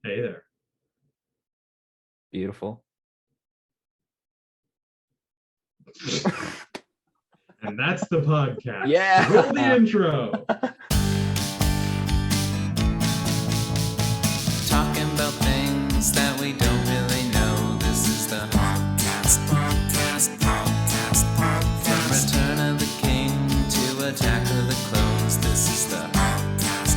Hey there. Beautiful. And that's the podcast. Yeah. Roll the intro. Talking about things that we don't really know. This is the Pogcast. From Return of the King to Attack of the Clones. This is the Pogcast.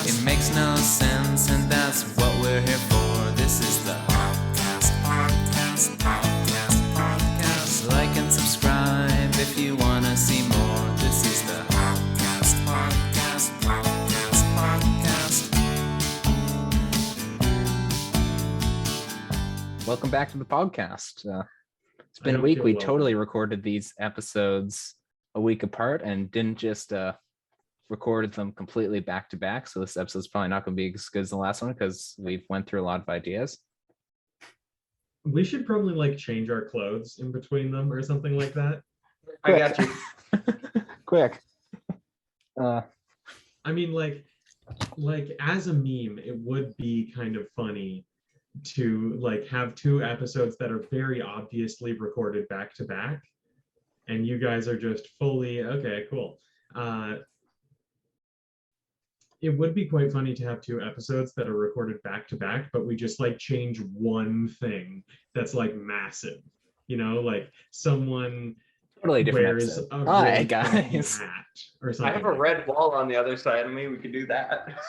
It makes no sense, and that's what we're here for. This is the Pogcast. Like and subscribe if you wanna see more. This is the Pogcast. Welcome back to the podcast. It's been a week. We totally recorded these episodes a week apart and didn't just recorded them completely back to back. So this episode's probably not going to be as good as the last one because we've went through a lot of ideas. We should probably like change our clothes in between them or something like that. I got you. Quick. I mean, like as a meme, it would be kind of funny to like have two episodes that are very obviously recorded back to back, and you guys are just fully okay, cool. It would be quite funny to have two episodes that are recorded back to back, but we just like change one thing that's like massive, you know, like someone Totally different wears episode. a Hi, really guys. funny hat or something. I have a red wall on the other side of me. We could do that.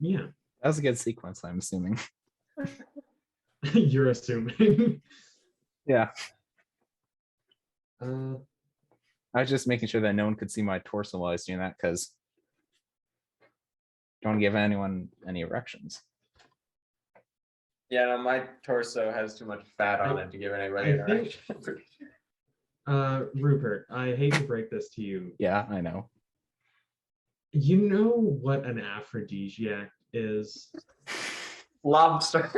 Yeah. That was a good sequence, I'm assuming. You're assuming. Yeah. I was just making sure that no one could see my torso while I was doing that because don't give anyone any erections. Yeah, no, my torso has too much fat on it to give anybody an erection. Rupert, I hate to break this to you. Yeah, I know. You know what an aphrodisiac is? Lobster.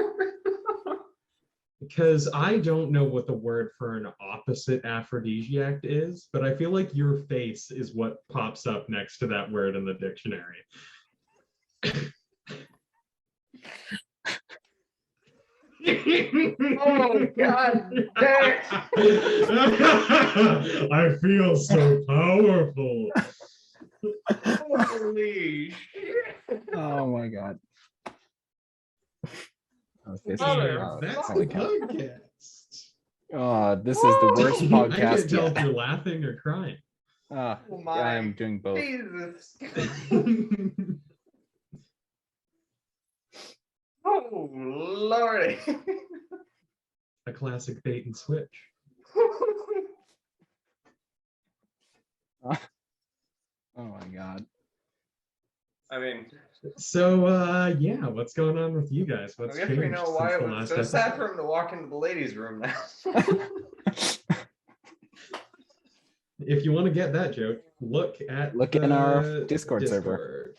Because I don't know what the word for an opposite aphrodisiac is, but I feel like your face is what pops up next to that word in the dictionary. Oh, God damn. I feel so powerful. Holy shit. Oh my god. Okay, That's the podcast. Oh, this is the worst I podcast can't tell if yet. you're laughing or crying. Oh my I'm doing both. Jesus. Oh, Lordy. A classic bait and switch. Oh my god. I mean, So yeah, what's going on with you guys? What's I guess changed we know why since it the was last so sad episode? for him to walk into the ladies' room now. If you want to get that joke, look in our Discord Discord server.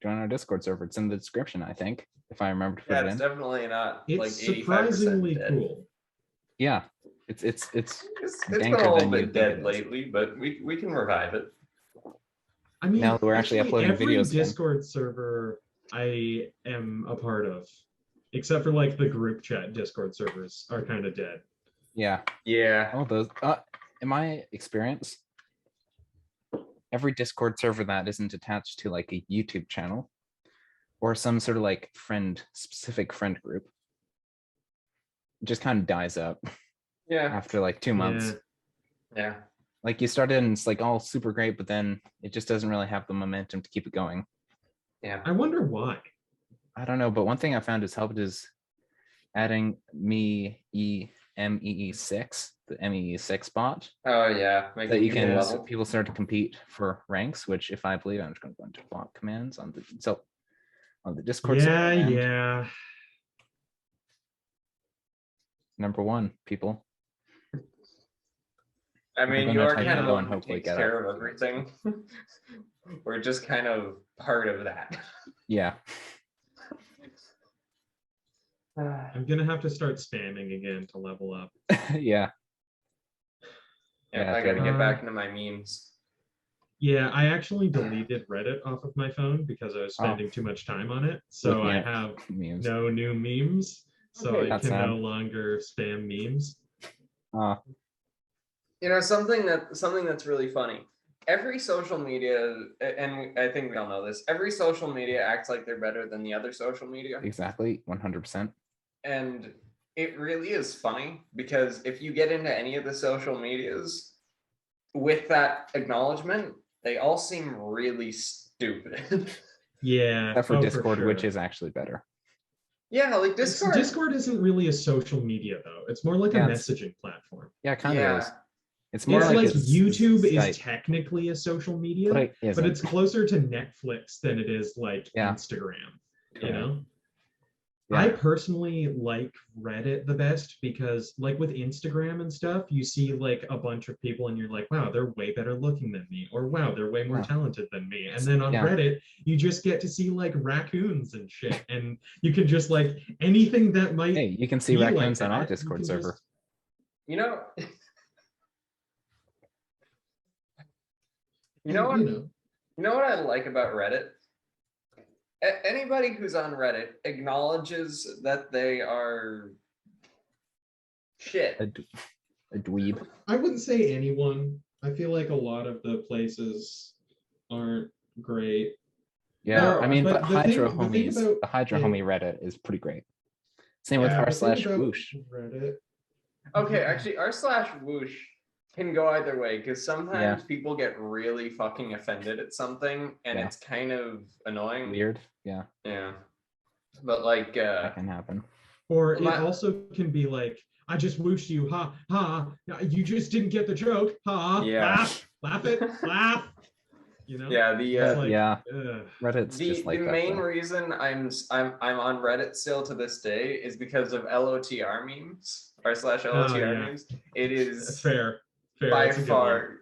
Join our Discord server. It's in the description, I think, if I remember to put Yeah, it it's in. definitely not It's like 85% surprisingly dead. cool. Yeah, it's It's danker been a little than you bit think dead it is. lately, but we can revive it. I mean, Now that we're actually uploading every videos again. Discord server I am a part of, except for like the group chat Discord servers, are kind of dead. Yeah. Yeah. Oh, those. In my experience, every Discord server that isn't attached to like a YouTube channel or some sort of like specific friend group just kind of dies out Yeah. after like 2 months. Yeah. Like you started and it's like all super great, but then it just doesn't really have the momentum to keep it going. Yeah. I wonder why. I don't know, but one thing I found has helped is adding MEE6, the MEE6 bot. Oh yeah. Make That it you can level. people start to compete for ranks, which if I believe, I'm just going to go into bot commands on the Discord server. And Yeah. number one, people. I mean, We're you gonna are type kind it of in the and one who hopefully takes get care of everything. We're just kind of part of that. Yeah. I'm gonna have to start spamming again to level up. Yeah. Yeah, Yeah, I gotta totally. get back into my memes. Yeah, I actually deleted Reddit off of my phone because I was spending too much time on it. So I have memes. no new memes. So Okay, I can no longer spam memes. You know, something that's really funny. Every social media, and I think we all know this, every social media acts like they're better than the other social media. Exactly, 100%. And it really is funny because if you get into any of the social medias with that acknowledgement, they all seem really stupid. Yeah. Except for Discord, for sure. which is actually better. Yeah, like Discord. Discord isn't really a social media though. It's more like a messaging platform. Yeah, kind of is. It's more like YouTube is technically a social media, but it's closer to Netflix than it is like Instagram. You know? I personally like Reddit the best because like with Instagram and stuff, you see like a bunch of people and you're like, wow, they're way better looking than me, or wow, they're way more talented than me. And then on Reddit, you just get to see like raccoons and shit. And you can just like anything that might you can see raccoons on our Discord server. You know what I like about Reddit? Anybody who's on Reddit acknowledges that they are shit. A dweeb. I wouldn't say anyone. I feel like a lot of the places aren't great. Yeah, I mean, but Hydro Homies, the Hydro Homie Reddit is pretty great. Same with r/whoosh. Reddit. Okay, actually, r/whoosh can go either way because sometimes people get really fucking offended at something and it's kind of annoying. Weird. Yeah. But like that can happen. Or it also can be like, I just whooshed you, ha ha. You just didn't get the joke, ha. Laugh it, laugh. You know? Yeah, Reddit's just like the main reason I'm on Reddit still to this day is because of LOTR memes r/LOTR memes. It is fair. By far.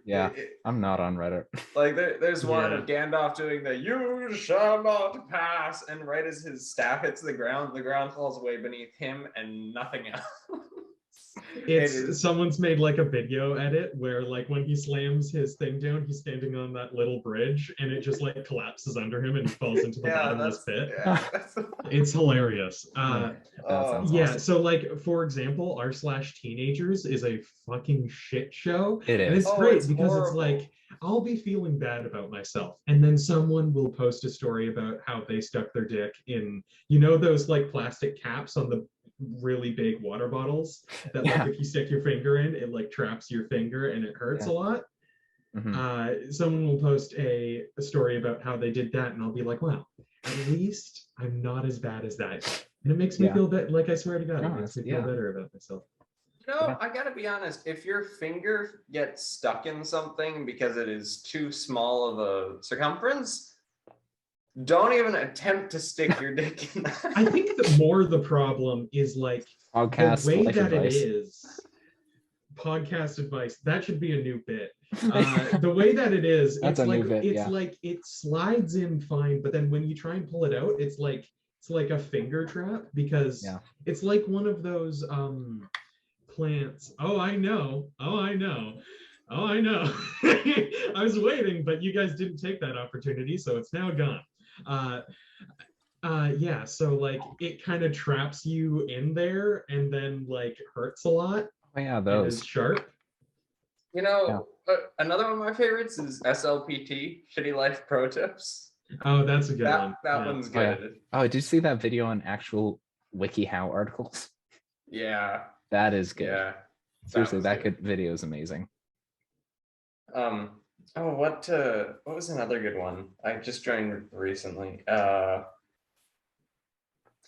I'm not on Reddit. Like there's one of Gandalf doing the "You shall not pass," and right as his staff hits the ground falls away beneath him and nothing else. Someone's made like a video edit where like when he slams his thing down, he's standing on that little bridge and it just like collapses under him and he falls into the bottomless pit. It's hilarious. Awesome. So like for example, r/teenagers is a fucking shit show. It is. And it's great because it's like I'll be feeling bad about myself and then someone will post a story about how they stuck their dick in, you know, those like plastic caps on the really big water bottles that like if you stick your finger in, it like traps your finger and it hurts a lot. Someone will post a story about how they did that and I'll be like, wow, at least I'm not as bad as that. And it makes me feel better. Like I swear to God, it makes me feel better about myself. No, I gotta be honest, if your finger gets stuck in something because it is too small of a circumference, don't even attempt to stick your dick in that. I think that more the problem is like Pogcast, the way that it is. Podcast advice. That should be a new bit. The way that it is, it's like it slides in fine, but then when you try and pull it out, it's like a finger trap because it's like one of those plants. I know. I was waiting, but you guys didn't take that opportunity, so it's now gone. So like it kind of traps you in there and then like hurts a lot. Those is sharp. You know, another one of my favorites is SLPT, Shitty Life Pro Tips. Oh, that's a good one. That one's good. Did you see that video on actual WikiHow articles? Yeah. That is good. Yeah. Seriously, that video is amazing. What was another good one? I just joined recently.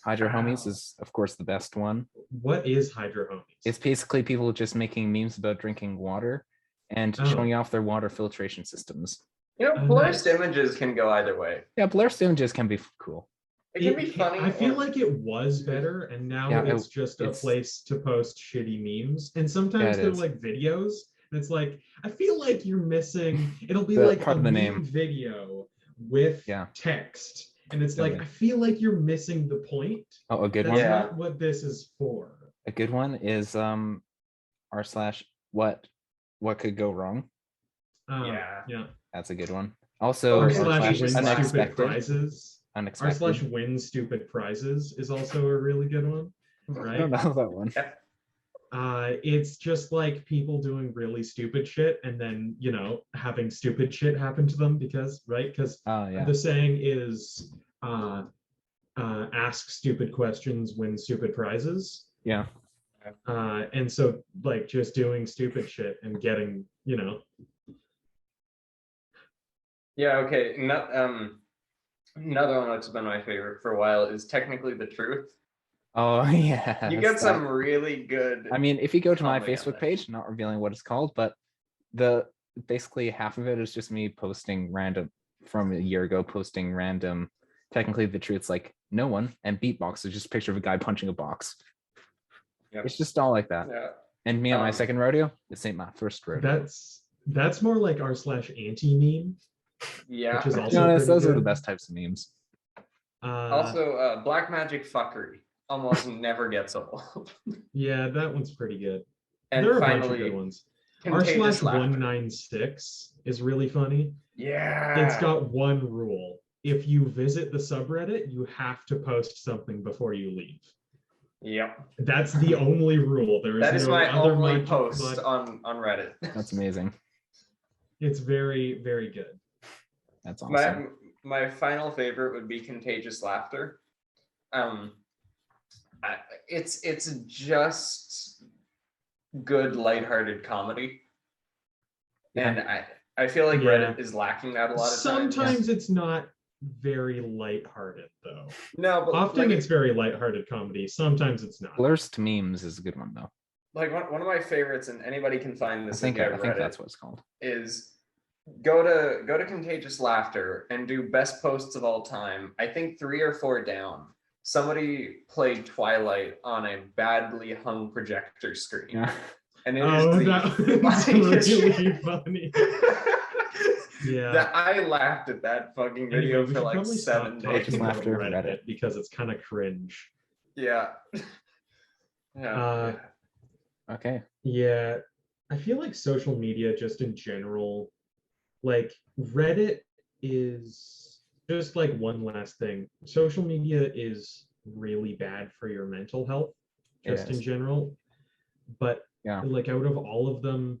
Hydro Homies is, of course, the best one. What is Hydro Homies? It's basically people just making memes about drinking water and showing off their water filtration systems. You know, blurred images can go either way. Yeah, blurred images can be cool. It can be funny. I feel like it was better, and now it's just a place to post shitty memes. And sometimes they're like videos. And it's like, I feel like you're missing. It'll be like a meme video with text. And it's like, I feel like you're missing the point. A good one? That's not what this is for. A good one is r/what could go wrong. Yeah. That's a good one. Also, R Okay. slash win stupid unexpected. prizes. R Unexpected. slash win stupid prizes is also a really good one, I don't right? know that one. It's just like people doing really stupid shit and then, you know, having stupid shit happen to them because Oh yeah. the saying is ask stupid questions, win stupid prizes. Yeah. And so like just doing stupid shit and getting, you know. Yeah, okay. Another one that's been my favorite for a while is Technically the Truth. Oh yeah. You get some really good. I mean, if you go to my comedy on Facebook that. page, not revealing what it's called, but basically half of it is just me posting random from a year ago, posting random Technically the Truth's like no one and beatbox is just a picture of a guy punching a box. Yep. It's just all like that. Yeah. And me at my second rodeo, this ain't my first rodeo. That's more like r slash anti meme, Yeah. which is To be also honest, pretty those are the good. best types of memes. Also, Black Magic Fuckery almost never gets old. Yeah, that one's pretty good. And There are a bunch finally, of good ones. R Contagious slash Laughter. 196 is really funny. Yeah. It's got one rule. If you visit the subreddit, you have to post something before you leave. Yep. That's the only rule. There is That is no my other only much, post but on Reddit. That's amazing. it's very, very good. That's awesome. My final favorite would be Contagious Laughter. It's just good lighthearted comedy, and I feel like Reddit is lacking that a lot of times. Sometimes it's not very lighthearted though. No, but Often like, it's very lighthearted comedy. Sometimes it's not. Blurs to Memes is a good one though. like one of my favorites, and anybody can find I this. think Reddit, that's what it's called. Is go to Contagious Laughter and do best posts of all time. I think 3 or 4 down. Somebody played Twilight on a badly hung projector screen. Yeah. And it is that's really funny. Yeah. That I laughed at that fucking video Anyway, we for should like probably 7 stop days. talking about Laughter, Reddit Reddit. because it's kind of cringe. Yeah. Yeah. Okay. Yeah, I feel like social media just in general, like Reddit is just like one last thing. Social media is really bad for your mental health, just in general. But yeah, like out of all of them,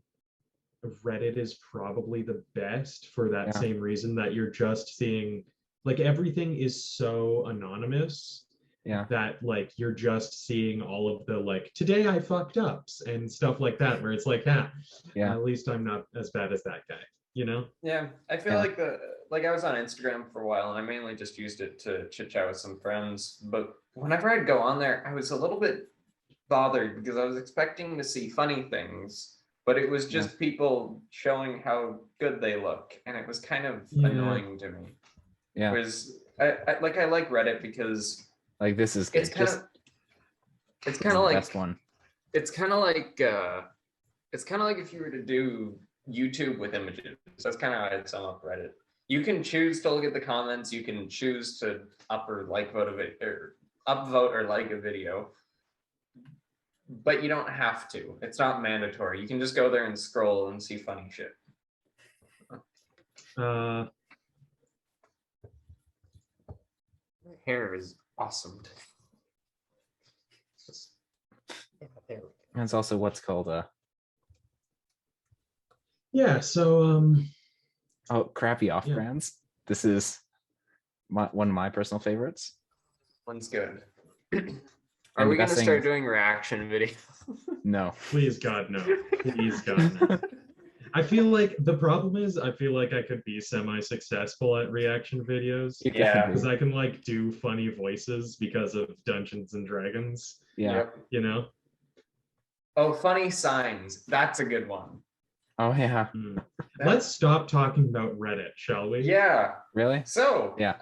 Reddit is probably the best for that same reason that you're just seeing, like everything is so anonymous. Yeah. That like you're just seeing all of the like today I fucked ups and stuff like that, where it's like, at least I'm not as bad as that guy, you know? Yeah, I feel like I was on Instagram for a while and I mainly just used it to chit chat with some friends. But whenever I'd go on there, I was a little bit bothered because I was expecting to see funny things, but it was just people showing how good they look, and it was kind of annoying to me. Yeah. Whereas I like Reddit because like this is good. It's kind of like best one. It's kind of like if you were to do YouTube with images. That's kind of how I'd sum up Reddit. You can choose to look at the comments. You can choose to upvote or like a video, but you don't have to. It's not mandatory. You can just go there and scroll and see funny shit. Uh, My hair is awesome. And it's also what's called yeah, so crappy off brands. This is one of my personal favorites. One's good. Are we gonna start doing reaction videos? No. Please God, no. Please God, no. I feel like the problem is I feel like I could be semi-successful at reaction videos. Yeah. Because I can like do funny voices because of Dungeons and Dragons. Yeah. Yep. You know? Oh, funny signs. That's a good one. Oh yeah. Let's stop talking about Reddit, shall we? Yeah. Really? So yeah.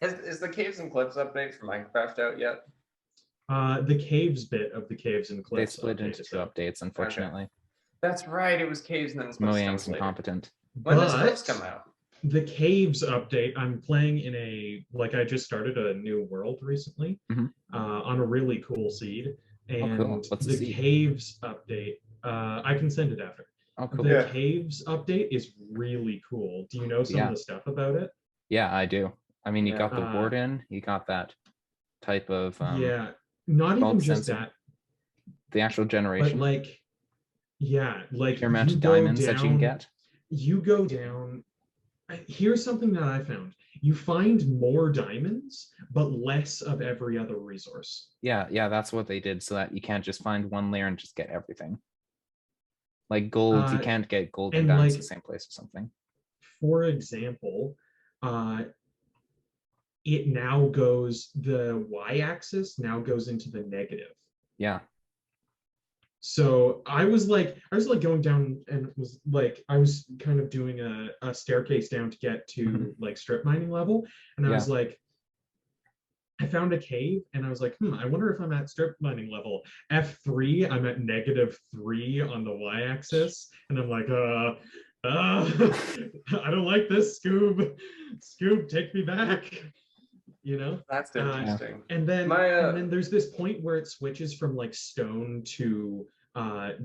Is the Caves and Cliffs update for Minecraft out yet? The caves bit of the Caves and Cliffs. They split into 2 updates, unfortunately. Okay. That's right. It was Caves and then Mojang's incompetent. When does Cliffs come out? The Caves update, I'm playing in I just started a new world recently on a really cool seed. And cool. What's the seed? Caves update, I can send it after. Oh, cool. The caves update is really cool. Do you know some of the stuff about it? Yeah, I do. I mean, you Yeah. got the warden, you got that type of not even bulk just sensor, that, the actual generation, but like pure amount of diamonds that you can get. You go down. Here's something that I found. You find more diamonds, but less of every other resource. Yeah, that's what they did, so that you can't just find one layer and just get everything. Like gold, you can't get gold and diamonds like, the same place or something. For example, it now goes, the y-axis now goes into the negative. Yeah. So I was like going down, and it was like I was kind of doing a staircase down to get to like strip mining level, and I was like, I found a cave, and I was like, I wonder if I'm at strip mining level. F3, I'm at -3 on the y-axis, and I'm like, I don't like this, Scoob. Scoob, take me back. You know? That's interesting. And then there's this point where it switches from like stone to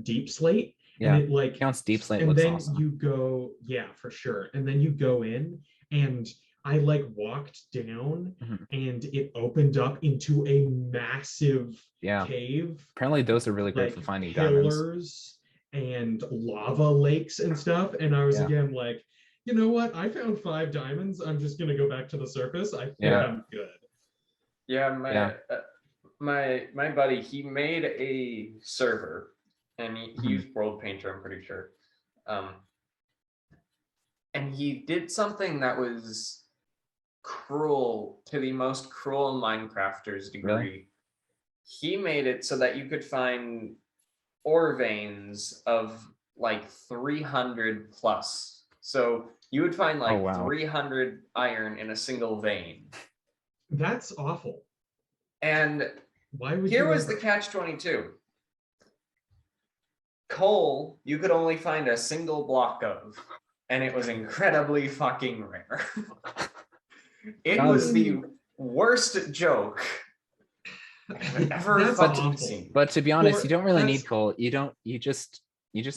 deep slate. Yeah, and it like counts deep slate. And then awesome. you go, for sure. And then you go in, and I like walked down, and it opened up into a massive cave. Apparently those are really great like for finding pillars diamonds and lava lakes and stuff. And I was again like, you know what? I found 5 diamonds. I'm just gonna go back to the surface. I think I'm good. Yeah, my buddy, he made a server, and he used World Painter, I'm pretty sure. And he did something that was cruel to the most cruel Minecrafters degree. Really? He made it so that you could find ore veins of like 300 plus. So you would find like 300 iron in a single vein. That's awful. And why would here was the catch-22. Coal, you could only find a single block of, and it was incredibly fucking rare. It was the worst joke I've ever fucking seen. But to be honest, you don't really need coal. You just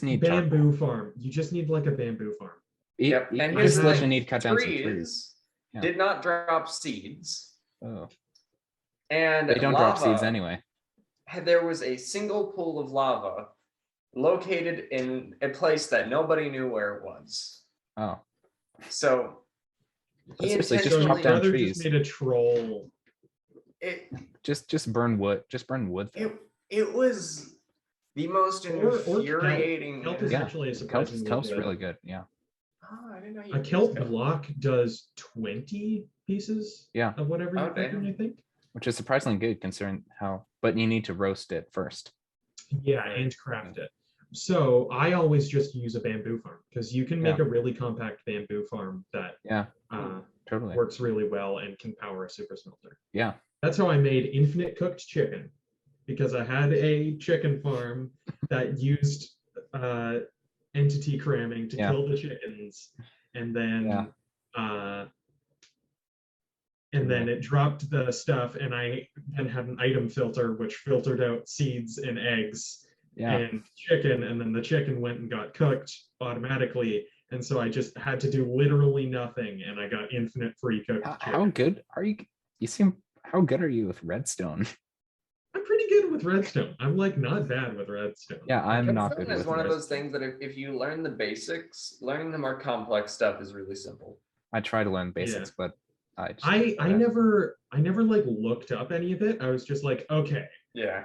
need bamboo farm. You just need like a bamboo farm. Yep. And you just literally need cut down some trees. Did not drop seeds. Oh. And they don't drop seeds anyway. There was a single pool of lava located in a place that nobody knew where it was. Oh. So seriously, just chop down trees. Just made a troll. Just burn wood. Just burn wood. It was the most infuriating. Kelp is actually a surprisingly Kelp's really good. Yeah. Oh, I didn't know a kelp block does 20 pieces. Of whatever you're thinking, I think. Which is surprisingly good considering how. But you need to roast it first. Yeah, and craft it. So I always just use a bamboo farm because you can make a really compact bamboo farm that totally works really well and can power a super smelter. Yeah. That's how I made infinite cooked chicken, because I had a chicken farm that used entity cramming to kill the chickens, and then it dropped the stuff, and I then had an item filter which filtered out seeds and eggs and chicken, and then the chicken went and got cooked automatically, and so I just had to do literally nothing, and I got infinite free cooked chicken. How good are you? How good are you with redstone? I'm pretty good with redstone. I'm like not bad with redstone. Yeah, I'm not good with redstone. It's one of those things that if you learn the basics, learning the more complex stuff is really simple. I try to learn basics, but I never like looked up any of it. I was just like, okay. Yeah.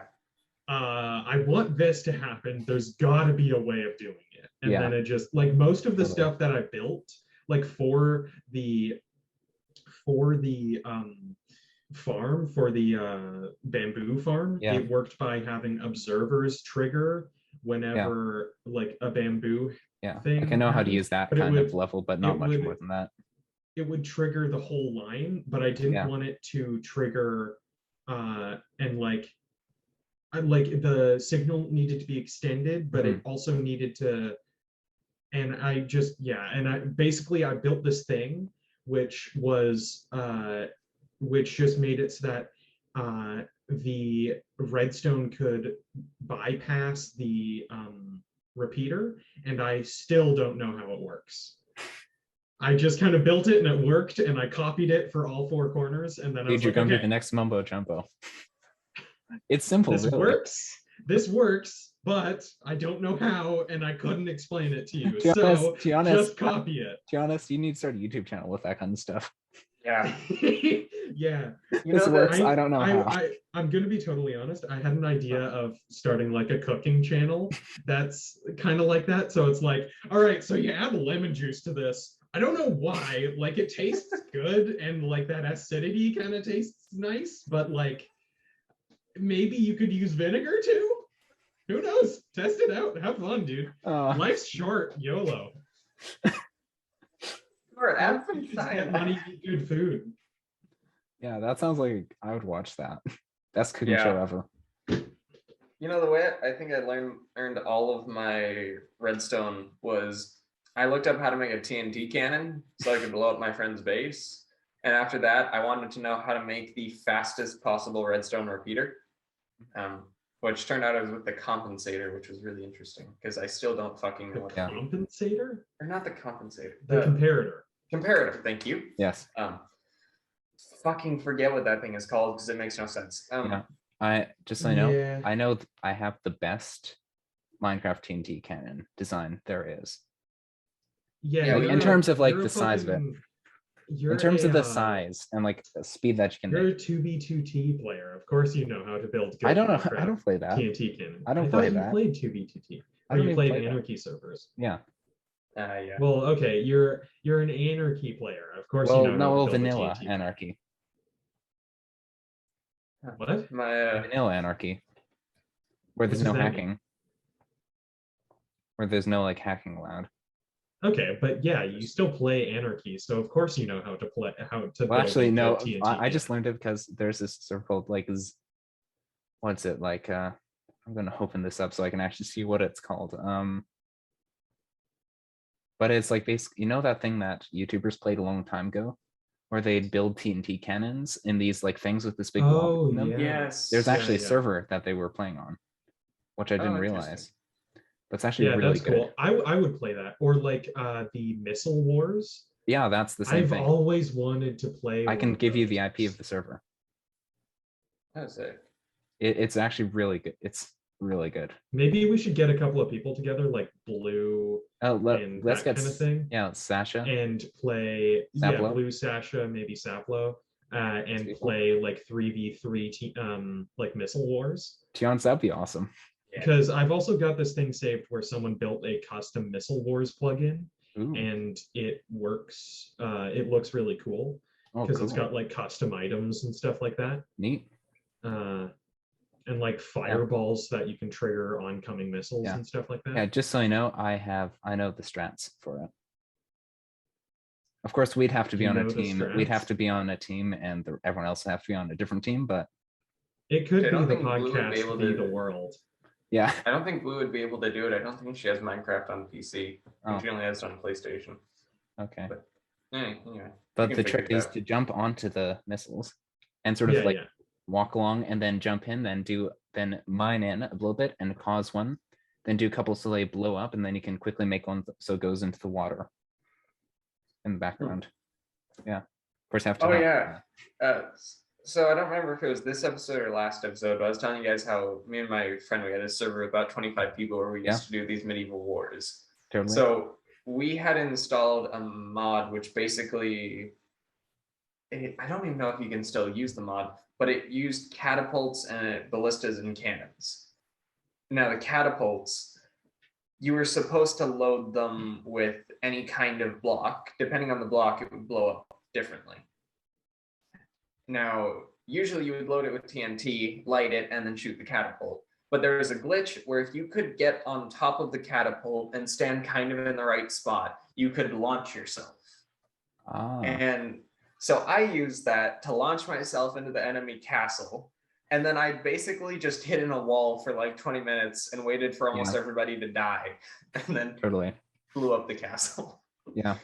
I want this to happen. There's gotta be a way of doing it. And then it just like most of the stuff that I built, like for the farm, for the bamboo farm, it worked by having observers trigger whenever like a bamboo thing. Like I know how to use that kind of level, but not much more than that. It would trigger the whole line, but I didn't want it to trigger and like the signal needed to be extended, but it also needed to, and I just I built this thing which was which just made it so that the redstone could bypass the repeater, and I still don't know how it works. I just kind of built it and it worked, and I copied it for all 4 corners, and then I was You're like, gonna be okay, the next mumbo jumbo. It's simple. this really. works. This works, but I don't know how, and I couldn't explain it to you. To So be honest, just copy it. To be honest, you need to start a YouTube channel with that kind of stuff. Yeah. Yeah. You This know works. that I don't know how. I'm gonna be totally honest. I had an idea of starting like a cooking channel that's kind of like that. So it's like, all right, so you add lemon juice to this. I don't know why. Like it tastes good, and like that acidity kind of tastes nice, but like maybe you could use vinegar too. Who knows? Test it out. Have fun, dude. Life's short. YOLO. Or add some Get cyanide. money, eat good food. Yeah, that sounds like I would watch that. Best cooking Yeah. show ever. You know, the way I think I learned all of my redstone was I looked up how to make a TNT cannon so I could blow up my friend's base. And after that, I wanted to know how to make the fastest possible redstone repeater, which turned out I was with the compensator, which was really interesting because I still don't fucking know what Yeah. Compensator? or not the compensator. The comparator. Comparator, thank you. Yes. Fucking forget what that thing is called because it makes no sense. Yeah. I just so you know, Yeah. I know I have the best Minecraft TNT cannon design there is. Yeah. Like, in terms of like you're a the size of it. fucking- In terms of the a, size and like the speed that you can You're a make. 2v2t player. Of course you know how to build good I don't know. I Minecraft don't play that. TNT cannon. I don't thought play you that. played 2v2t. I Or don't you even played play that. Anarchy servers. Yeah. Yeah. Well, okay, you're an Anarchy player. Of course Well, you know how to build a vanilla TNT. anarchy. What? My Vanilla anarchy. Where What there's does no that mean? hacking. Where there's no like hacking allowed. Okay, but yeah, you still play Anarchy, so of course you know how to play Well, build actually, a no. good TNT I just cannon. learned it because there's this server called like what's it like? I'm gonna open this up so I can actually see what it's called. But it's like basically, you know that thing that YouTubers played a long time ago, where they'd build TNT cannons in these like things with this big block Oh in them? yeah. yes. There's actually a yeah. server that they were playing on, which I didn't interesting. realize. That's actually Yeah, really that's good. cool. I would play that. Or like the Missile Wars. Yeah, that's the same I've thing. always wanted to play. I can one of give you the those. IP of the server. That's it. It's actually really good. It's really good. Maybe we should get a couple of people together, like Blue Oh, and let's that get kind of thing. Yeah, Sasha. And play Saplo? Blue Sasha, maybe Saplo, and People. play like 3v3 like Missile Wars. Tions, that'd be awesome. Yeah. Because I've also got this thing saved where someone built a custom Missile Wars plugin, Ooh. and it works. It looks really cool Oh, because cool. it's got like custom items and stuff like that. Neat. And like fireballs that you can trigger oncoming missiles and stuff like that. Yeah, just so you know, I know the strats for it. Of course, we'd have to be You on a know the team. We'd have strats? to be on a team, and everyone else would have to be on a different team. But It could I be don't the think Blue would be podcast able be to- the world. yeah, I don't think Blue would be able to do it. I don't think she has Minecraft on PC. I think she only has it on PlayStation. okay. Anyway. But can the figure trick it is out. to jump onto the missiles and sort of Yeah, like yeah. walk along and then jump in, then mine in a little bit and cause one, then do a couple so they blow up, and then you can quickly make one so it goes into the water in the background. Yeah. Of course, have to. Oh, have- yeah. So I don't remember if it was this episode or last episode, but I was telling you guys how me and my friend, we had a server with about 25 people where we used to do these medieval wars. Totally. So we had installed a mod which basically, I don't even know if you can still use the mod, but it used catapults and ballistas and cannons. Now the catapults, you were supposed to load them with any kind of block. Depending on the block, it would blow up differently. Now, usually you would load it with TNT, light it, and then shoot the catapult. But there is a glitch where if you could get on top of the catapult and stand kind of in the right spot, you could launch yourself. And so I used that to launch myself into the enemy castle. And then I basically just hid in a wall for like 20 minutes and waited for almost everybody to die. And then Totally. blew up the castle. Yeah.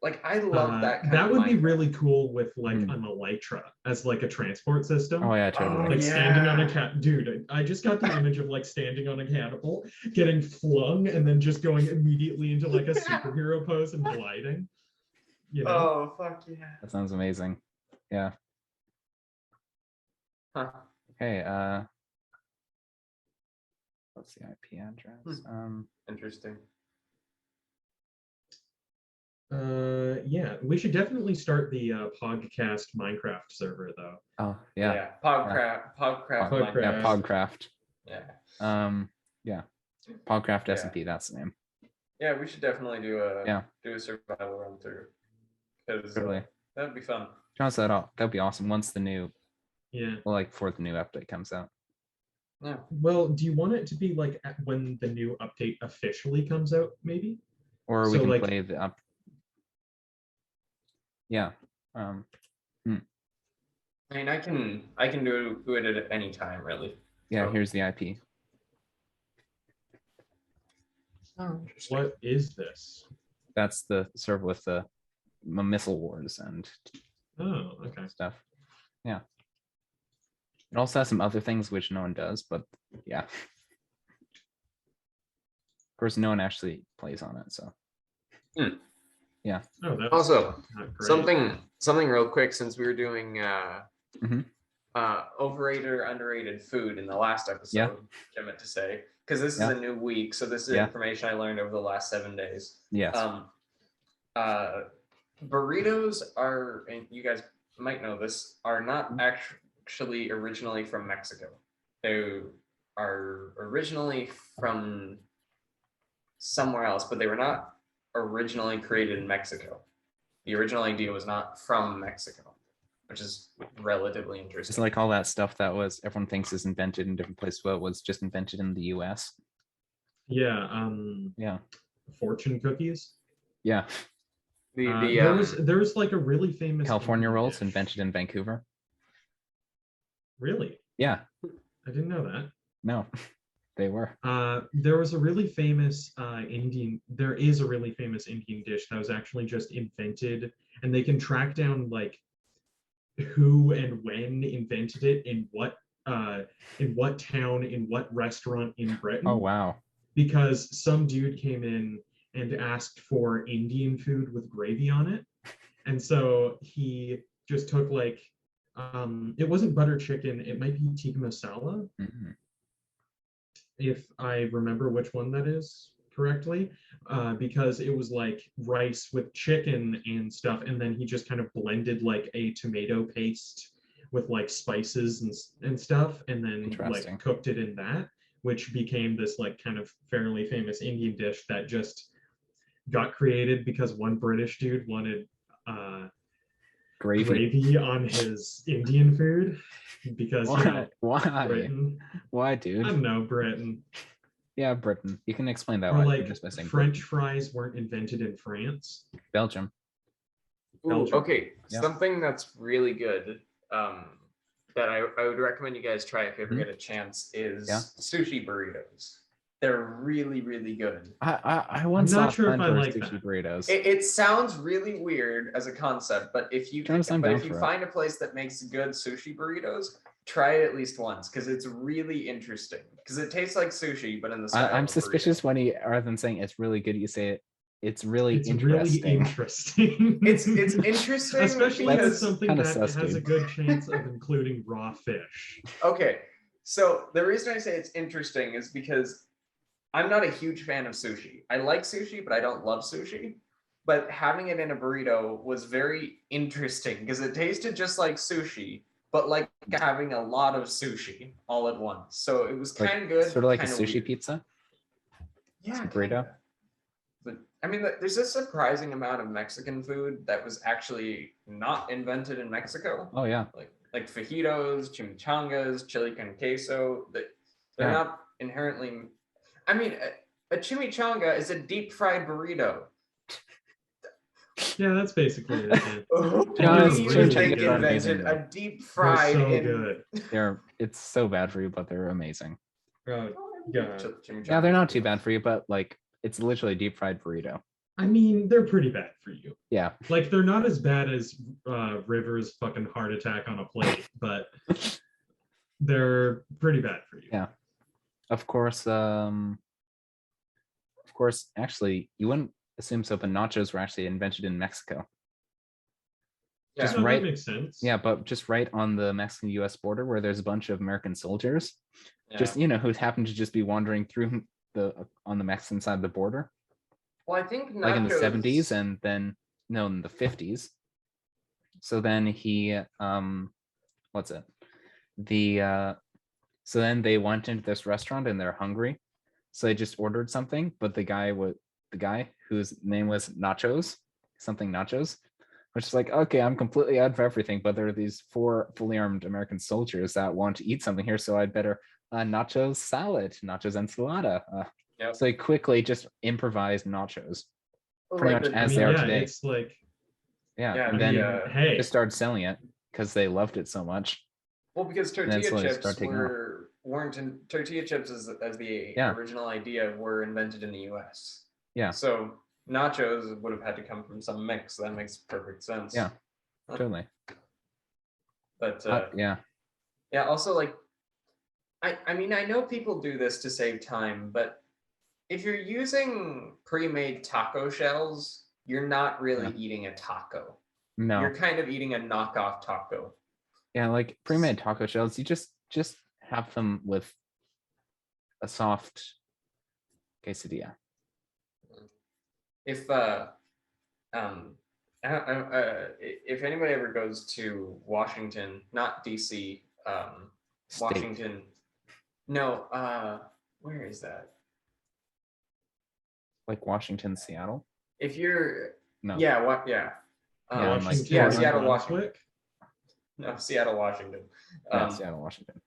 Like I love that kind that of would be Minecraft. really cool with like an elytra as like a transport system. Oh yeah, totally. Like standing on a yeah. cat, dude. I just got the image of like standing on a catapult, getting flung, and then just going immediately into like a superhero pose and gliding. You know? Oh fuck yeah. That sounds amazing. Yeah. Huh. Okay. What's the IP address? Interesting. Yeah, we should definitely start the Pogcast Minecraft server though. Oh yeah. Yeah. Pogcraft. Pogcraft. Yeah, Pogcraft. Yeah. Yeah. Pogcraft Yeah. SMP, that's the name. Yeah, we should definitely do a Yeah. survival run through. Because Totally. that'd be fun. Join that out. That'd be awesome once the new before the new update comes out. Yeah. Well, do you want it to be like when the new update officially comes out, maybe? Or we So, can like, play the up. Yeah. I mean, I can do it at any time, really. Yeah, So- here's the IP. Oh, interesting. What is this? That's the server with the missile wars and Oh, okay. stuff. Yeah. It also has some other things which no one does, but yeah. Of course, no one actually plays on it, so. Yeah. Oh, that's Also, not great. something real quick, since we were doing overrated or underrated food in the last episode, Yeah. which I meant to say, because this is Yeah. a new week, so this is Yeah. information I learned over the last 7 days. Yes. Burritos are, and you guys might know this, are not actually originally from Mexico. They are originally from somewhere else, but they were not originally created in Mexico. The original idea was not from Mexico, which is relatively interesting. It's like all that stuff that was everyone thinks is invented in different places, but was just invented in the US. Yeah. Yeah. Fortune cookies. Yeah. There's like a really famous California Indian rolls dish. invented in Vancouver. Really? Yeah. I didn't know that. No, they were. There was a really famous there is a really famous Indian dish that was actually just invented, and they can track down like who and when invented it in what town, in what restaurant in Britain. Oh wow. Because some dude came in and asked for Indian food with gravy on it. And so he just took like it wasn't butter chicken, it might be tikka masala. Mm-hmm. If I remember which one that is correctly, because it was like rice with chicken and stuff, and then he just kind of blended like a tomato paste with like spices and stuff, and then like cooked it in that, which became this like kind of fairly famous Indian dish that just got created because one British dude wanted gravy on his Indian food. Because why? Britain. Why, dude? I don't know, Britain. Yeah, Britain. You can explain that. Or why like just by saying French Britain. fries weren't invented in France. Belgium. Ooh, okay, Yeah. something that's really good that I would recommend you guys try if you ever get a chance is sushi burritos. They're really, really good. I once I'm not saw sure if I like sushi that. burritos. It sounds really weird as a concept, but if you find a place that makes good sushi burritos, try it at least once, because it's really interesting. Because it tastes like sushi, but in the style I'm of suspicious burrito. when you, rather than saying it's really good, you say it's really It's interesting. really interesting. It's interesting, especially if because it's something kinda that sus, has a dude. good chance of including raw fish. Okay, so the reason I say it's interesting is because I'm not a huge fan of sushi. I like sushi, but I don't love sushi. But having it in a burrito was very interesting because it tasted just like sushi, but like having a lot of sushi all at once. So it was kind of good. Sort of like a kinda sushi weird. pizza. Yeah, It's a burrito. kinda. But I mean, there's a surprising amount of Mexican food that was actually not invented in Mexico. Oh yeah. Like fajitos, chimichangas, chili con queso. They're not inherently. I mean, a chimichanga is a deep fried burrito. Yeah, that's basically it. Yeah. Who Yeah, do you really think good. invented Amazing, a deep They're fried so in good. It's so bad for you, but they're amazing. Oh, God. chimichanga? Yeah, they're not too bad for you, but like it's literally a deep fried burrito. I mean, they're pretty bad for you. Yeah. Like, they're not as bad as River's fucking heart attack on a plate, but they're pretty bad for you. Yeah. Of course, actually, you wouldn't assume so, but nachos were actually invented in Mexico. Yeah. Just No, right. that makes sense. Yeah, but just right on the Mexican-U.S. border where there's a bunch of American soldiers, just, Yeah. who happen to just be wandering through on the Mexican side of the border, Well, I think like in the nachos- 70s, and then, no, in the 50s. So then he, what's it? So then they went into this restaurant and they're hungry. So they just ordered something, but the guy whose name was Nachos, which is like, okay, I'm completely out for everything, but there are these 4 fully armed American soldiers that want to eat something here, so I'd better nachos salad, nachos enchilada. Yep. So they quickly just improvised nachos, pretty much the- as they are today. It's like, Yeah, and then hey, just started selling it because they loved it so much. Well, because And then tortilla slowly chips start taking off. weren't in tortilla chips as the Yeah. original idea were invented in the US. Yeah. So nachos would have had to come from some mix. So that makes perfect sense. Yeah. Totally. But Yeah. yeah, also like I mean I know people do this to save time, but if you're using pre-made taco shells, you're not really eating a taco. No. You're kind of eating a knockoff taco. Yeah, like pre-made taco shells, you just have them with a soft quesadilla. If if anybody ever goes to Washington, not DC, State. Washington, no, where is that? Like Washington, Seattle? If you're, No. yeah, what, yeah, Yeah, I'm like, yeah, New Seattle, Brunswick. Washington. No, Seattle, Washington. Seattle, Washington.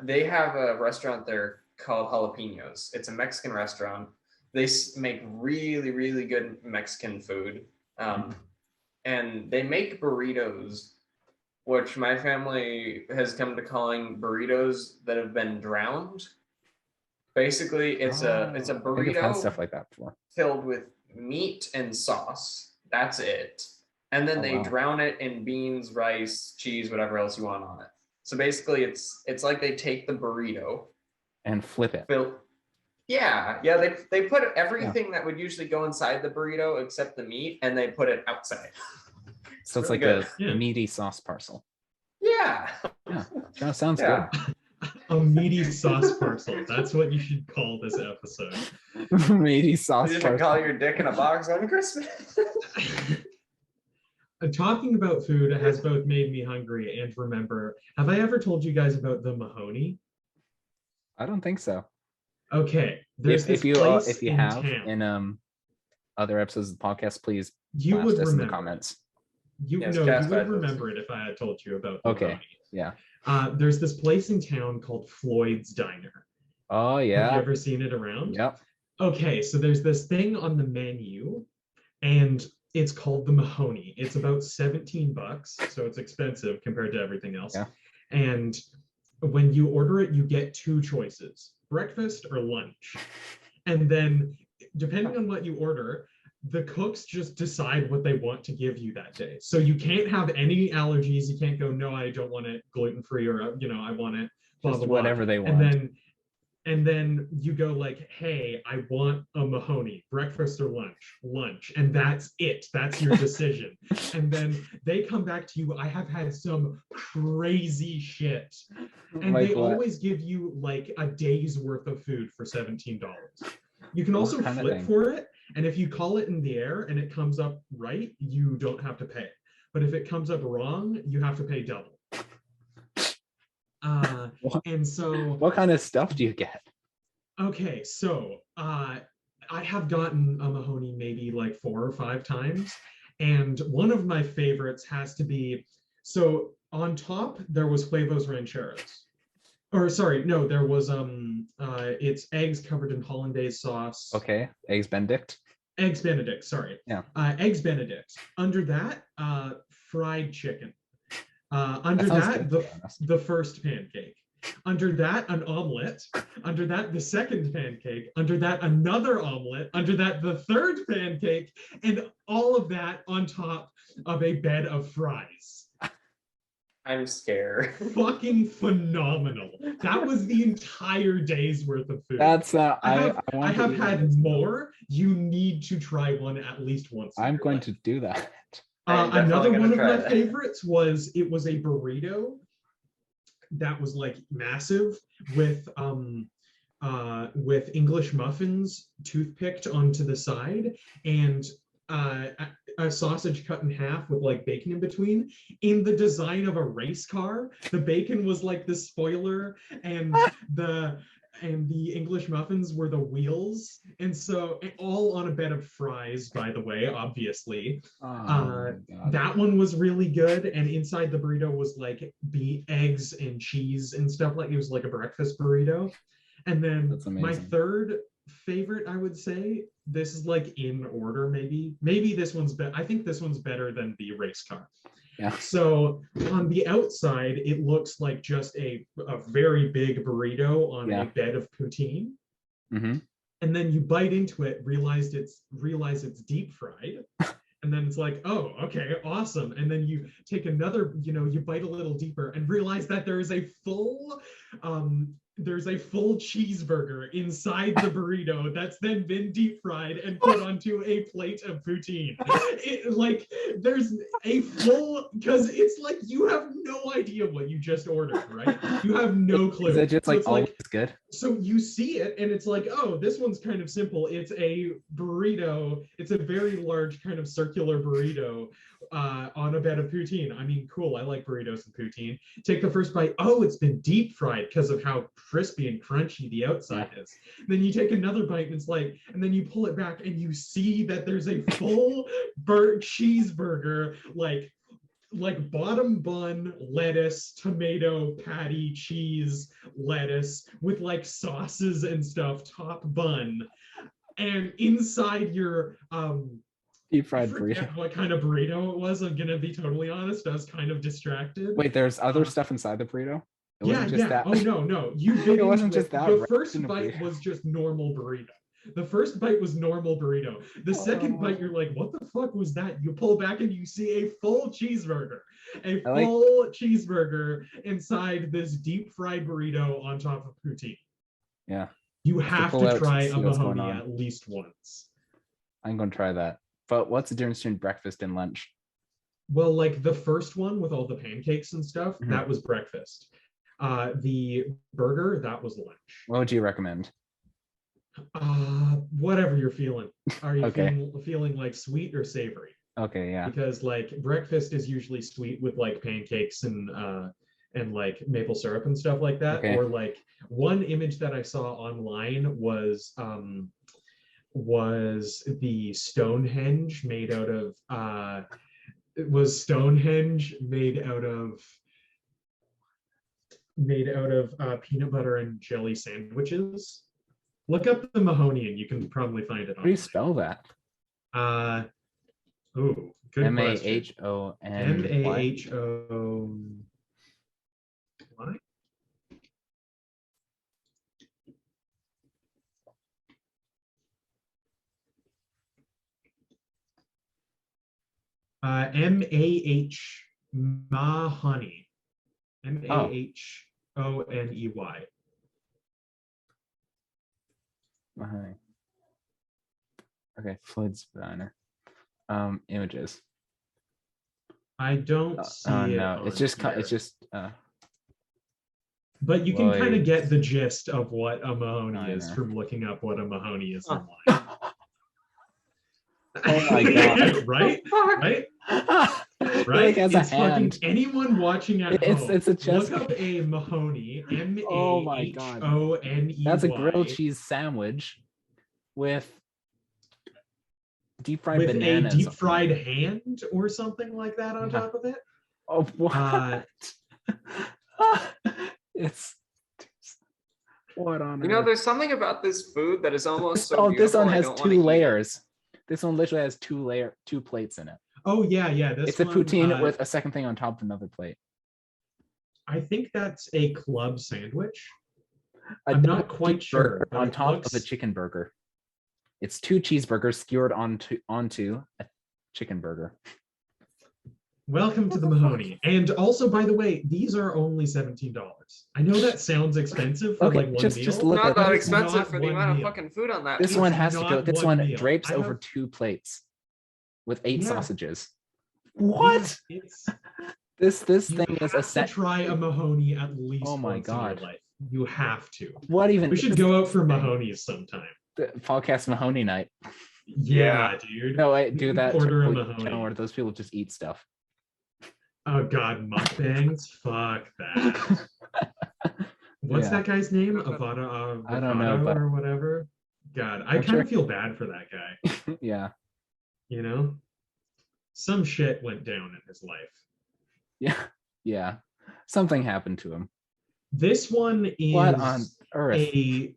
They have a restaurant there called Jalapenos. It's a Mexican restaurant. They make really, really good Mexican food. And they make burritos, which my family has come to calling burritos that have been drowned. Basically, it's a I think I've had burrito stuff like that before. filled with meat and sauce. That's it. And then they wow. drown it in beans, rice, cheese, whatever else you want on it. So basically, it's like they take the burrito And flip it. Yeah. They put everything that would usually go inside the burrito except the meat, and they put it outside. So it's really like good. a meaty sauce parcel. Yeah. Yeah, that sounds Yeah. A meaty sauce parcel. That's what you should call this episode. good. Meaty sauce You should parcel. call your dick in a box on Christmas. Talking about food has both made me hungry and remember. Have I ever told you guys about the Mahoney? I don't think so. Okay, there's If this you place if you in have town. in other episodes of the podcast, please You blast would us in the remember. comments. You Yes, know, Cass you would Badges. remember it if I had told you about the Okay. Mahoney. Yeah. There's this place in town called Floyd's Diner. Oh Have you yeah. ever seen it around? Yep. Okay, so there's this thing on the menu, and it's called the Mahoney. It's about $17, so it's expensive compared to everything else. Yeah. And when you order it, you get 2 choices, breakfast or lunch. And then depending on what you order, the cooks just decide what they want to give you that day. So you can't have any allergies. You can't go, no, I don't want it gluten-free, or, I want it blah, Just blah, blah. whatever they want. And then you go like, hey, I want a Mahoney, breakfast or lunch. And that's it. That's your decision. And then they come back to you. I have had some crazy shit. And Like they what? always give you like a day's worth of food for $17. You can also kind of flip thing? for it. And if you call it in the air and it comes up right, you don't have to pay. But if it comes up wrong, you have to pay double. What? And so What kind of stuff do you get? okay, so I have gotten a Mahoney maybe like 4 or 5 times, and one of my favorites has to be, so on top there was huevos rancheros, or sorry, no, there was it's eggs covered in hollandaise sauce. Okay, eggs Benedict. Eggs Benedict, sorry. Yeah. Eggs Benedict. Under that, fried chicken. Under sounds that, good, to be honest. the first pancake. Under that, an omelet. Under that, the second pancake. Under that, another omelet. Under that, the third pancake. And all of that on top of a bed of fries. I'm scared. Fucking phenomenal. That was the entire day's worth of food. That's I have had more. You need to try one at least once. I'm going to do that. Another one of my favorites was a burrito that was like massive with English muffins toothpicked onto the side and a sausage cut in half with like bacon in between. In the design of a race car, the bacon was like the spoiler and the English muffins were the wheels. And so all on a bed of fries, by the way, obviously. That one was really good. And inside the burrito was like eggs and cheese and stuff. Like it was like a breakfast burrito. And then my third favorite, I would say, this is like in order, maybe this one's better. I think this one's better than the race car. Yeah. So on the outside, it looks like just a very big burrito on a bed of poutine. Mm-hmm. And then you bite into it, realize it's deep fried. And then it's like, oh, okay, awesome. And then you take another, you bite a little deeper and realize that there is a full cheeseburger inside the burrito that's then been deep fried and put onto a plate of poutine. There's a full, because it's like you have no idea what you just ordered, right? You have no clue. Is it just like always good? So you see it and it's like, oh, this one's kind of simple. It's a burrito. It's a very large kind of circular burrito on a bed of poutine. I mean, cool. I like burritos and poutine. Take the first bite. Oh, it's been deep fried because of how crispy and crunchy the outside is. Then you take another bite and it's like, and then you pull it back and you see that there's a full cheeseburger, like bottom bun, lettuce, tomato, patty, cheese, lettuce with like sauces and stuff, top bun. And inside your deep fried burrito. What kind of burrito it was? I'm gonna be totally honest. I was kind of distracted. Wait, there's other stuff inside the burrito? It wasn't just that. Oh no. You bit it wasn't just that. The first bite was just normal burrito. The first bite was normal burrito. The second bite, you're like, what the fuck was that? You pull back and you see a full cheeseburger. Cheeseburger inside this deep fried burrito on top of poutine. Yeah. You have to try a Mahoney at least once. I'm going to try that. But what's the difference between breakfast and lunch? Well, like the first one with all the pancakes and stuff, that was breakfast. The burger, that was lunch. What would you recommend? Whatever you're feeling. Are you okay. feeling like sweet or savory? Okay, yeah. Because like breakfast is usually sweet with like pancakes and like maple syrup and stuff like that. Okay. Or like one image that I saw online was the Stonehenge made out of peanut butter and jelly sandwiches. Look up the Mahoney and you can probably find it. How do you spell that? Good M-A-H-O-N. M-A-H-O-Y? M-A-H Mahoney. M-A-H-O-N-E-Y. Mahoney. Okay, Floyd's Diner. Images. I don't see it. No, it's just. But you can kind of get the gist of what a Mahoney is from looking up what a Mahoney is online. Oh my god! Right? Like has it's a hand. Fucking anyone watching at home. It's a chest. Look up a Mahoney. Oh my god! M-A-H-O-N-E-Y. That's a grilled cheese sandwich with deep fried bananas. A deep fried hand or something like that on top of it. Oh what? It's what on earth? There's something about this food that is almost so oh, beautiful. This one has 2 layers. This one literally has 2 plates in it. Oh yeah. It's a poutine with a second thing on top of another plate. I think that's a club sandwich. A I'm double not quite sure. cheeseburger But on it top looks... of a chicken burger. It's 2 cheeseburgers skewered onto a chicken burger. Welcome to the Mahoney. And also, by the way, these are only $17. I know that sounds expensive for Okay, like one just meal. look Not at that this. expensive Not for the one amount meal. of fucking food on that. This It's one has to go. not This one one meal. drapes I over have- 2 plates with 8 Yeah. sausages. What? Yeah, it's, This you thing is a have to set. try a Mahoney at least Oh my once in God. your life. You have to. What even? We should is go out for this thing? Mahoney's sometime. The Podcast Mahoney night. Yeah, dude. No, wait, do that. Order a channel Mahoney. where those people just eat stuff. Oh God, mukbangs. Fuck that. What's Yeah. that guy's name? I don't know, but or whatever. God, I I'm kind sure- of feel bad for that guy. yeah, You know, some shit went down in his life. yeah. Something happened to him. This one is What on earth? a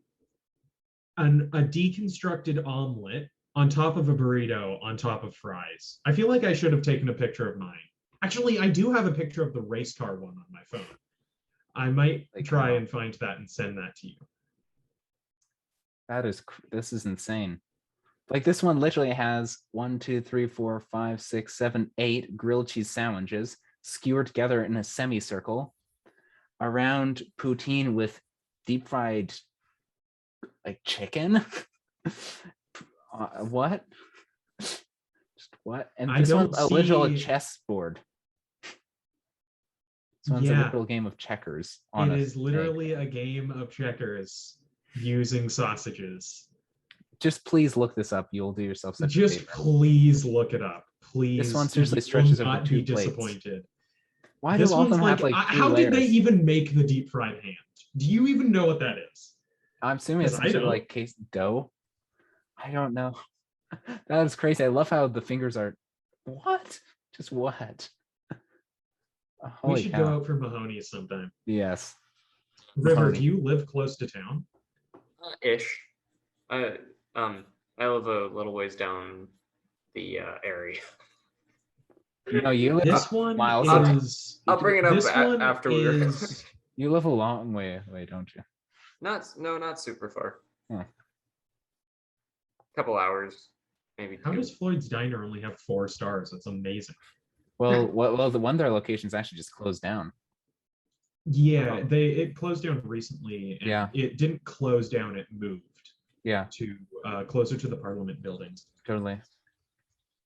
deconstructed omelet on top of a burrito on top of fries. I feel like I should have taken a picture of mine. Actually, I do have a picture of the race car one on my phone. I might try and find that and send that to you. This is insane. Like this one literally has 1, 2, 3, 4, 5, 6, 7, 8 grilled cheese sandwiches skewered together in a semicircle around poutine with deep fried like chicken. What? Just what? And this one's a literal chessboard. This one's a literal game of checkers. It is literally a game of checkers using sausages. Just please look this up. You'll do yourself such a favor. Please look it up. Please. This one seriously stretches over over 2 plates. Disappointed. Why do all of them have like 2 how layers? did they even make the deep fried ham? Do you even know what that is? I'm assuming it's sort of like case dough. I don't know. That is crazy. I love how the fingers are. What? Just what? We should go out for Mahoney's sometime. Yes. River, Mahoney. do you live close to town? Ish. I live a little ways down the area. No, you live This one miles. is. I'll bring it up This one after we're. is- You live a long way away, don't you? Not super far. Huh. Couple hours, maybe. How 2. does Floyd's Diner only have 4 stars? That's amazing. Well, the one of their locations actually just closed down. Yeah, it closed down recently. And Yeah. It didn't close down. It moved Yeah, to closer to the Parliament buildings. totally.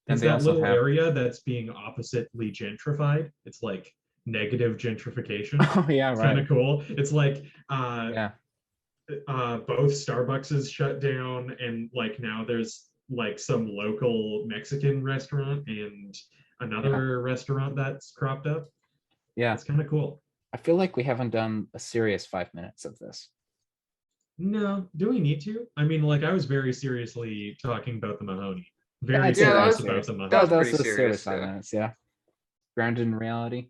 And It's they that also little have. area that's being oppositely gentrified. It's like negative gentrification. Oh yeah, Kind right. of cool. It's like Yeah, both Starbucks shut down, and like now there's like some local Mexican restaurant and another restaurant that's cropped up. yeah. It's kind of cool. I feel like we haven't done a serious 5 minutes of this. No, do we need to? I mean, like I was very seriously talking about the Mahoney. Very I'd say serious that about was the Mahoney. That was That pretty a serious, 5 yeah. minutes. Yeah, grounded in reality.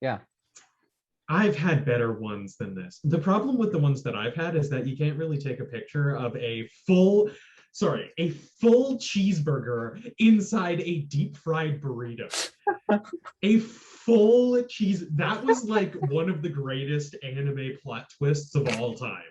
Yeah. I've had better ones than this. The problem with the ones that I've had is that you can't really take a picture of a full cheeseburger inside a deep fried burrito. A full cheese. That was like one of the greatest anime plot twists of all time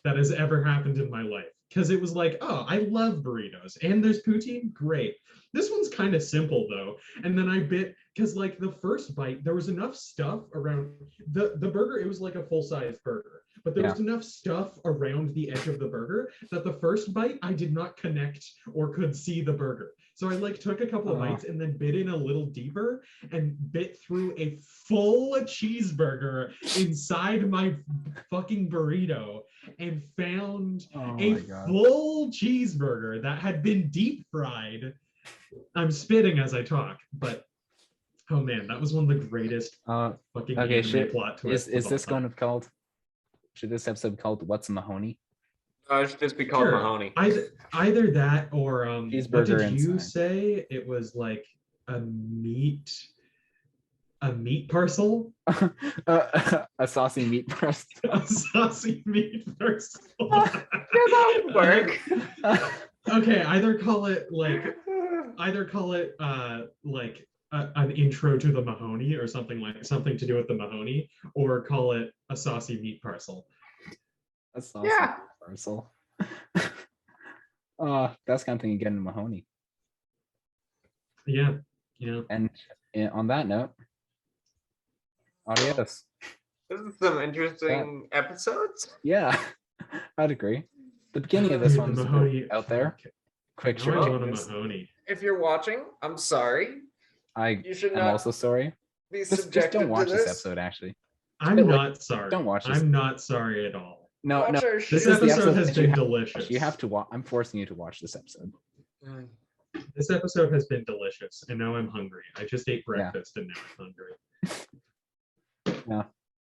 that has ever happened in my life. Because it was like, oh, I love burritos and there's poutine. Great. This one's kind of simple though. And then I bit, because like the first bite, there was enough stuff around the burger. It was like a full-size burger, but there was enough stuff around the edge of the burger that the first bite, I did not connect or could see the burger. So I like took a couple of bites and then bit in a little deeper and bit through a full cheeseburger inside my fucking burrito and found full cheeseburger that had been deep fried. I'm spitting as I talk, but oh man, that was one of the greatest fucking anime plot twists. Is this going to be called? Should this episode be called "What's Mahoney"? It should just be called Mahoney. Either that or what Cheeseburger did you inside. say? It was like a meat parcel. A saucy meat parcel. A saucy meat parcel. That would work. Okay, either call it like an intro to the Mahoney or something to do with the Mahoney, or call it a saucy meat parcel. A saucy meat parcel. That's kind of thing you get in Mahoney. Yeah. And on that note, adios. This is some interesting episodes. Yeah, I'd agree. The beginning of this one's out there. Quick I want a short. Mahoney. If you're watching, I'm sorry. You should I'm not also sorry. be Just subjected don't watch to this this. episode, actually. I'm not sorry. Don't watch this. I'm not sorry at all. No. Watch our This shit. episode has been delicious. You have to watch. I'm forcing you to watch this episode. This episode has been delicious, and now I'm hungry. I just ate breakfast, and now I'm hungry. Yeah.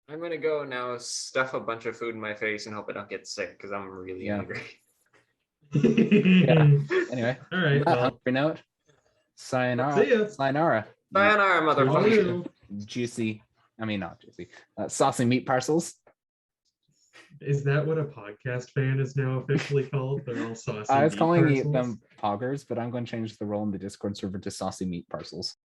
I'm gonna go now stuff a bunch of food in my face and hope I don't get sick because I'm really hungry. Yeah. Anyway. All right. On that hungry note. Sayonara. See ya. Sayonara. Sayonara, motherfucker. Toodaloo. Juicy. I mean, not juicy. Saucy meat parcels. Is that what a podcast fan is now officially called? They're all saucy. I was meat calling parcels? them poggers, but I'm going to change the role in the Discord server to saucy meat parcels.